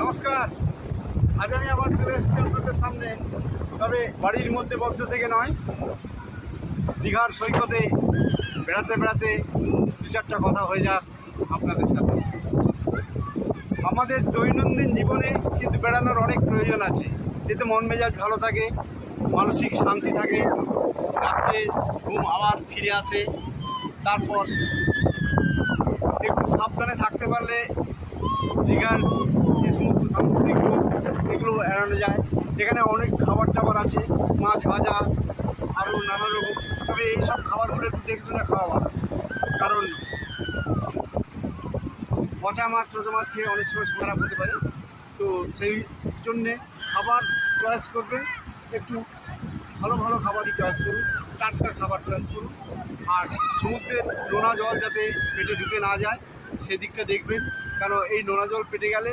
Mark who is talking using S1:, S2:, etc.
S1: নমস্কার। আজ আমি আবার চলে এসেছি আপনাদের সামনে, তবে বাড়ির মধ্যে বদ্ধ থেকে নয়, দীঘার সৈকতে বেড়াতে বেড়াতে দু চারটা কথা হয়ে যাক আপনাদের সাথে। আমাদের দৈনন্দিন জীবনে কিন্তু বেড়ানোর অনেক প্রয়োজন আছে, এতে মন মেজাজ ভালো থাকে, মানসিক শান্তি থাকে, রাত্রে ঘুম আবার ফিরে আসে। তারপর একটু সাবধানে থাকতে পারলে দীঘার যে সমস্ত সামগ্রিক এগুলো এড়ানো যায়। এখানে অনেক খাবার টাবার আছে, মাছ ভাজা আরও নানা রকম, তবে এইসব খাবারগুলো একটু দেখে শুনে খাওয়া ভালো, কারণ পচা মাছ টোচা মাছ খেয়ে অনেক সময় খারাপ হতে পারে। তো সেই জন্যে খাবার চয়েস করবেন, একটু ভালো ভালো খাবারই চয়েস করুন, টাটকা খাবার চয়েস করুন। আর সমুদ্রের নোনা জল যাতে পেটে ঢুকে না যায় সেদিকটা দেখবেন, কারণ এই নোনা জল পেটে গেলে